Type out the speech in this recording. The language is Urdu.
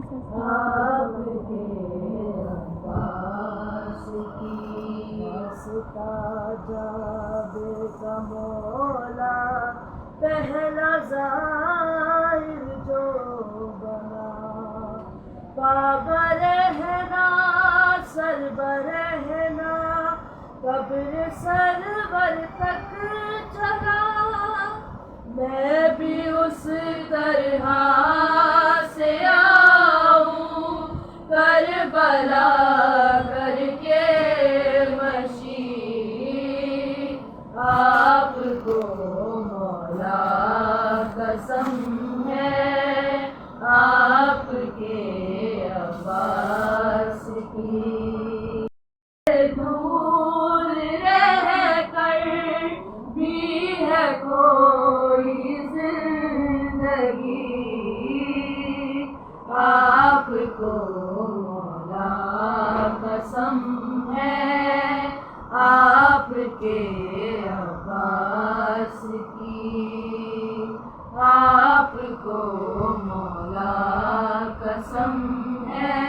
آپ کے عباس کی واسطہ جاب کا مولا پہلا ظاہر جو بنا، باب رہنا سربر رہنا قبر سرور تک چلا، میں بھی اس طرح سے آؤں کربلا کر کے مشی، آپ کو مولا قسم ہے آپ کے عباس کی، دور رہ کر بھی ہے کوئی زندگی، آپ کو مولا قسم ہے آپ کے عباس کی، آپ کو مولا قسم ہے